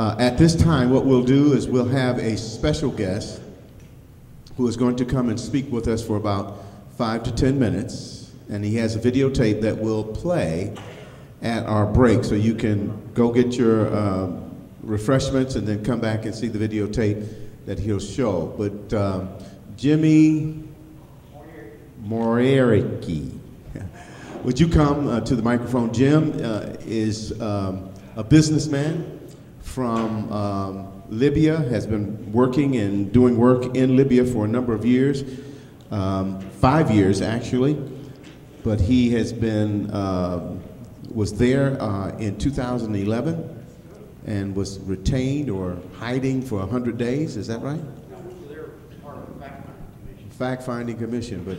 At this time, what we'll do is we'll have a special guest who is going to come and speak with us for about 5 to 10 minutes. And he has a videotape that will play at our break. So you can go get your refreshments and then come back and see the videotape that he'll show. But Jimmy Moriarty, would you come to the microphone? Jim is a businessman from Libya, has been working and doing work in Libya for a number of years, 5 years actually, but he has been, was there in 2011 and was retained or hiding for 100 days, is that right? No, we were there part of the fact-finding commission, but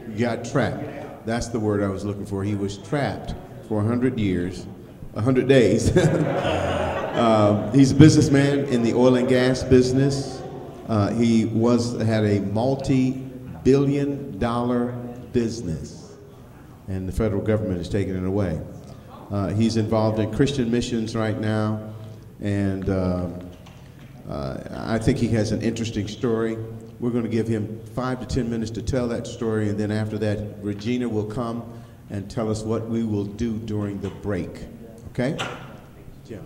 you got trapped. That's the word I was looking for. He was trapped for 100 years, 100 days. He's a businessman in the oil and gas business. He had a multi-billion-dollar business, and the federal government has taken it away. He's involved in Christian missions right now, and I think he has an interesting story. We're going to give him 5 to 10 minutes to tell that story, and then after that, Regina will come and tell us what we will do during the break. Okay? Jim.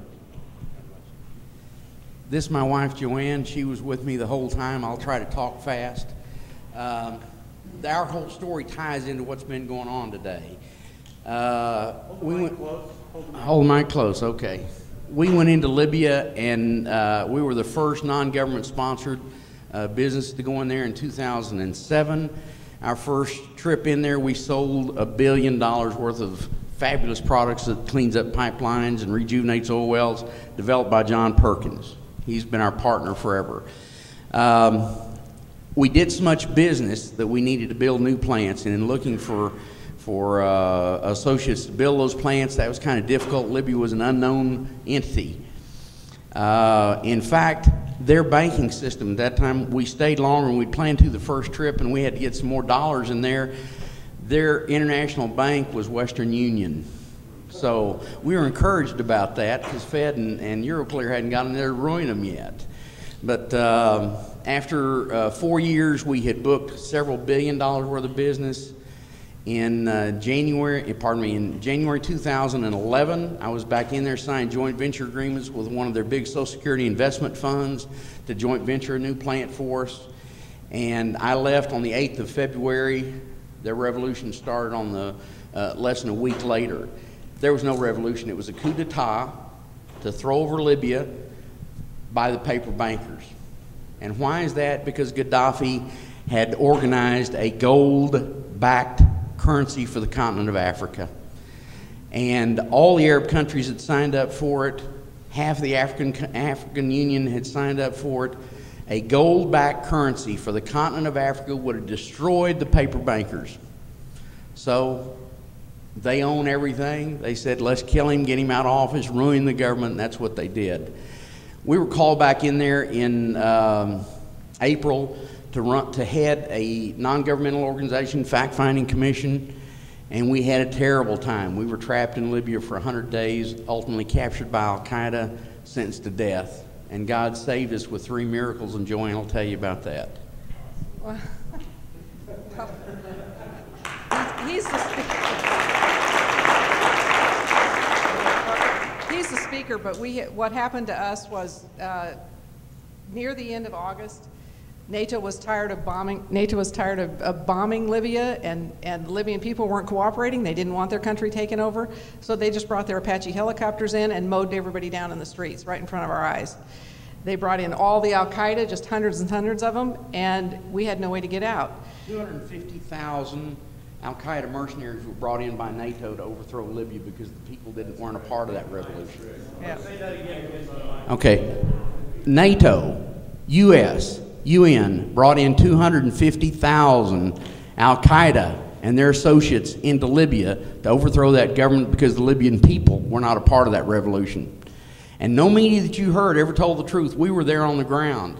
This is my wife, Joanne. She was with me the whole time. I'll try to talk fast. Our whole story ties into what's been going on today. Hold the mic close, okay. We went into Libya, and we were the first non-government sponsored business to go in there in 2007. Our first trip in there, we sold $1 billion worth of fabulous products that cleans up pipelines and rejuvenates oil wells, developed by John Perkins. He's been our partner forever. We did so much business that we needed to build new plants, and in looking for associates to build those plants, that was kind of difficult. Libya was an unknown entity. In fact, their banking system at that time, we stayed longer and we planned to the first trip, and we had to get some more dollars in there. Their international bank was Western Union. So we were encouraged about that because Fed and Euroclear hadn't gotten there to ruin them yet. But after 4 years, we had booked several $1 billion worth of business. In January 2011, I was back in there signing joint venture agreements with one of their big Social Security investment funds to joint venture a new plant for us. And I left on the 8th of February. Their revolution started on the less than a week later. There was no revolution. It was a coup d'etat to throw over Libya by the paper bankers. And why is that? Because Gaddafi had organized a gold-backed currency for the continent of Africa. And all the Arab countries had signed up for it. Half the African Union had signed up for it. A gold-backed currency for the continent of Africa would have destroyed the paper bankers. So they own everything. They said, let's kill him, get him out of office, ruin the government, and that's what they did. We were called back in there in April to head a non-governmental organization, fact-finding commission, and we had a terrible time. We were trapped in Libya for 100 days, ultimately captured by Al-Qaeda, sentenced to death. And God saved us with 3 miracles, and Joanne will tell you about that. Well, he's the speaker. He's the speaker, but what happened to us was near the end of August, NATO was tired of bombing Libya, and Libyan people weren't cooperating. They didn't want their country taken over, so they just brought their Apache helicopters in and mowed everybody down in the streets right in front of our eyes. They brought in all the Al-Qaeda, just hundreds and hundreds of them, and we had no way to get out. 250,000 Al-Qaeda mercenaries were brought in by NATO to overthrow Libya because the people weren't a part of that revolution. Yeah. Okay, NATO, U.S., UN brought in 250,000 Al-Qaeda and their associates into Libya to overthrow that government because the Libyan people were not a part of that revolution. And no media that you heard ever told the truth. We were there on the ground.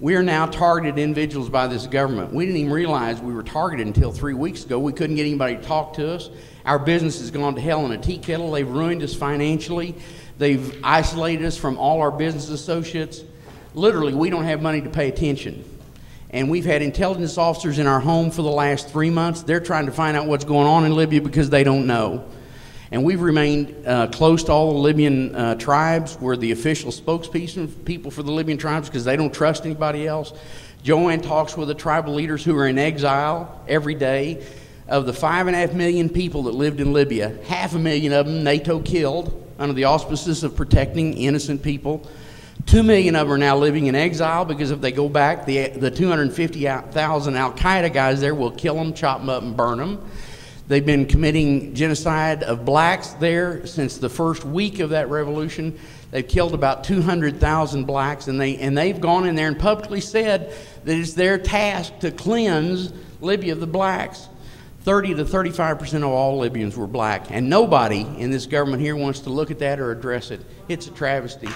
We are now targeted individuals by this government. We didn't even realize we were targeted until 3 weeks ago. We couldn't get anybody to talk to us. Our business has gone to hell in a tea kettle. They've ruined us financially. They've isolated us from all our business associates. Literally, we don't have money to pay attention. And we've had intelligence officers in our home for the last 3 months. They're trying to find out what's going on in Libya because they don't know. And we've remained close to all the Libyan tribes. We're the official spokespeople for the Libyan tribes because they don't trust anybody else. Joanne talks with the tribal leaders who are in exile every day. Of the 5.5 million people that lived in Libya, 500,000 of them NATO killed under the auspices of protecting innocent people. 2 million of them are now living in exile because if they go back, the 250,000 Al-Qaeda guys there will kill them, chop them up, and burn them. They've been committing genocide of blacks there since the first week of that revolution. They've killed about 200,000 blacks, and they've gone in there and publicly said that it's their task to cleanse Libya of the blacks. 30 to 35% of all Libyans were black, and nobody in this government here wants to look at that or address it. It's a travesty.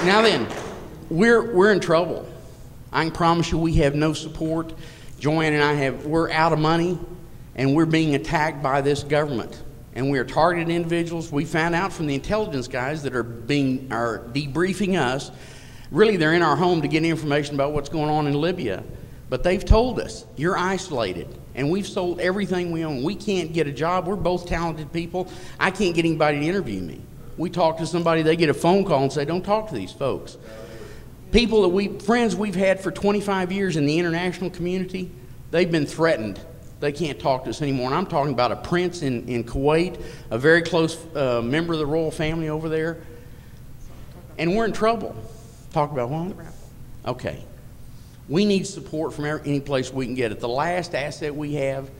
Now then, we're in trouble. I can promise you we have no support. Joanne and I we're out of money, and we're being attacked by this government. And we are targeted individuals. We found out from the intelligence guys that are debriefing us. Really, they're in our home to get information about what's going on in Libya. But they've told us, you're isolated. And we've sold everything we own. We can't get a job. We're both talented people. I can't get anybody to interview me. We talk to somebody, they get a phone call and say, don't talk to these folks. People that friends we've had for 25 years in the international community, they've been threatened. They can't talk to us anymore. And I'm talking about a prince in Kuwait, a very close member of the royal family over there. And we're in trouble. Talk about what? Okay. We need support from any place we can get it. The last asset we have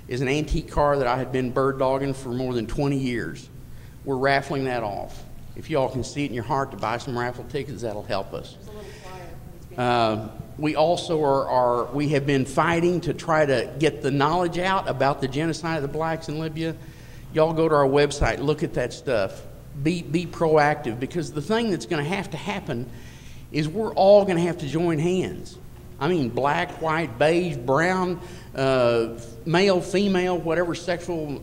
is an antique car that I had been bird dogging for more than 20 years. We're raffling that off. If y'all can see it in your heart to buy some raffle tickets, that'll help us. We also we have been fighting to try to get the knowledge out about the genocide of the blacks in Libya. Y'all go to our website, look at that stuff. Be proactive, because the thing that's going to happen is we're all going to have to join hands. I mean, black, white, beige, brown, male, female, whatever sexual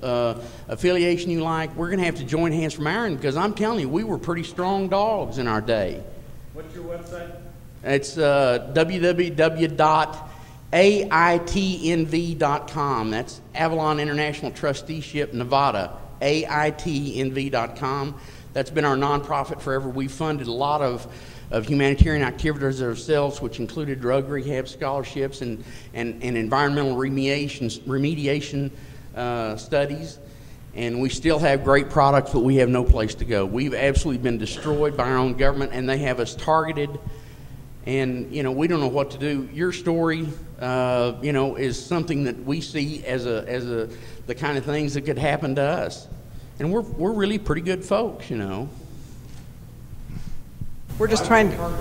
affiliation you like, we're going to have to join hands from our end, because I'm telling you, we were pretty strong dogs in our day. What's your website? It's www.aitnv.com. That's Avalon International Trusteeship, Nevada, aitnv.com. That's been our nonprofit forever. We've funded a lot of humanitarian activities ourselves, which included drug rehab scholarships and environmental remediation studies. And we still have great products, but we have no place to go. We've absolutely been destroyed by our own government, and they have us targeted. And, you know, we don't know what to do. Your story, you know, is something that we see as the kind of things that could happen to us. And we're really pretty good folks, you know. We're just trying to...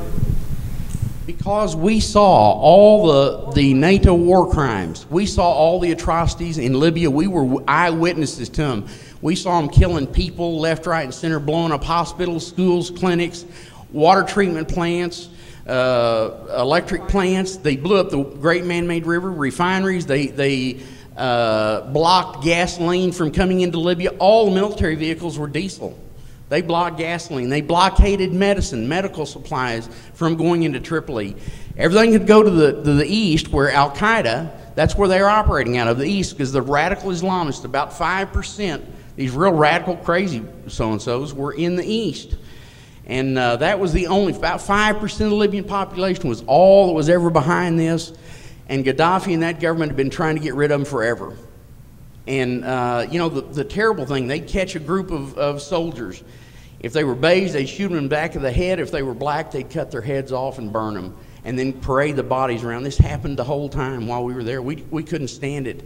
Because we saw all the NATO war crimes. We saw all the atrocities in Libya. We were eyewitnesses to them. We saw them killing people left, right, and center, blowing up hospitals, schools, clinics, water treatment plants, electric plants. They blew up the Great Man-Made River, refineries. They blocked gasoline from coming into Libya. All the military vehicles were diesel. They blocked gasoline. They blockaded medical supplies from going into Tripoli. Everything could go to the east, where Al-Qaeda, that's where they're operating out of, the east, because the radical Islamists, about 5%, these real radical, crazy so-and-sos, were in the east. And that was about 5% of the Libyan population was all that was ever behind this. And Gaddafi and that government had been trying to get rid of them forever. And, you know, the terrible thing, they'd catch a group of soldiers. If they were beige, they'd shoot them in the back of the head. If they were black, they'd cut their heads off and burn them, and then parade the bodies around. This happened the whole time while we were there. We couldn't stand it.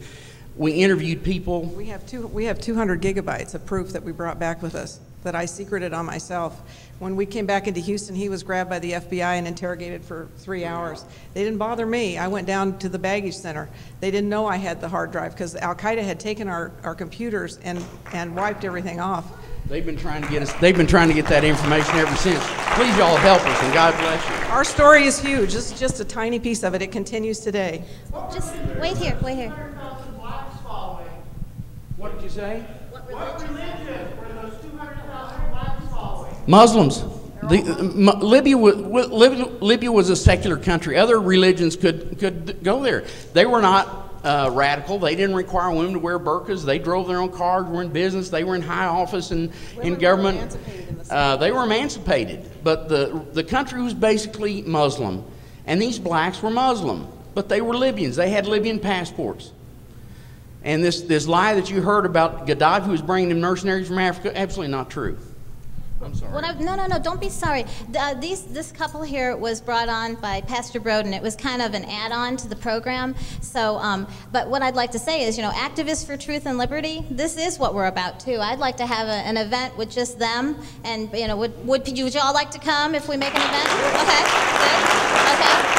We interviewed people. We have 200 gigabytes of proof that we brought back with us that I secreted on myself. When we came back into Houston, he was grabbed by the FBI and interrogated for 3 hours. They didn't bother me. I went down to the baggage center. They didn't know I had the hard drive because Al-Qaeda had taken our computers and wiped everything off. They've been trying to get us. They've been trying to get that information ever since. Please, y'all help us, and God bless you. Our story is huge. This is just a tiny piece of it. It continues today. Just wait here, wait here. What did you say? What religion were those 200,000 blacks following? Muslims. Libya was a secular country. Other religions could go there. They were not radical. They didn't require women to wear burqas. They drove their own cars, were in business. They were in high office in government. They were emancipated. But the country was basically Muslim. And these blacks were Muslim. But they were Libyans. They had Libyan passports. And this lie that you heard about Gaddafi was bringing them mercenaries from Africa, absolutely not true. I'm sorry. No, don't be sorry. This couple here was brought on by Pastor Broden. It was kind of an add-on to the program. So, but what I'd like to say is, Activists for Truth and Liberty, this is what we're about too. I'd like to have an event with just them, and would you all like to come if we make an event? Okay, good. Okay.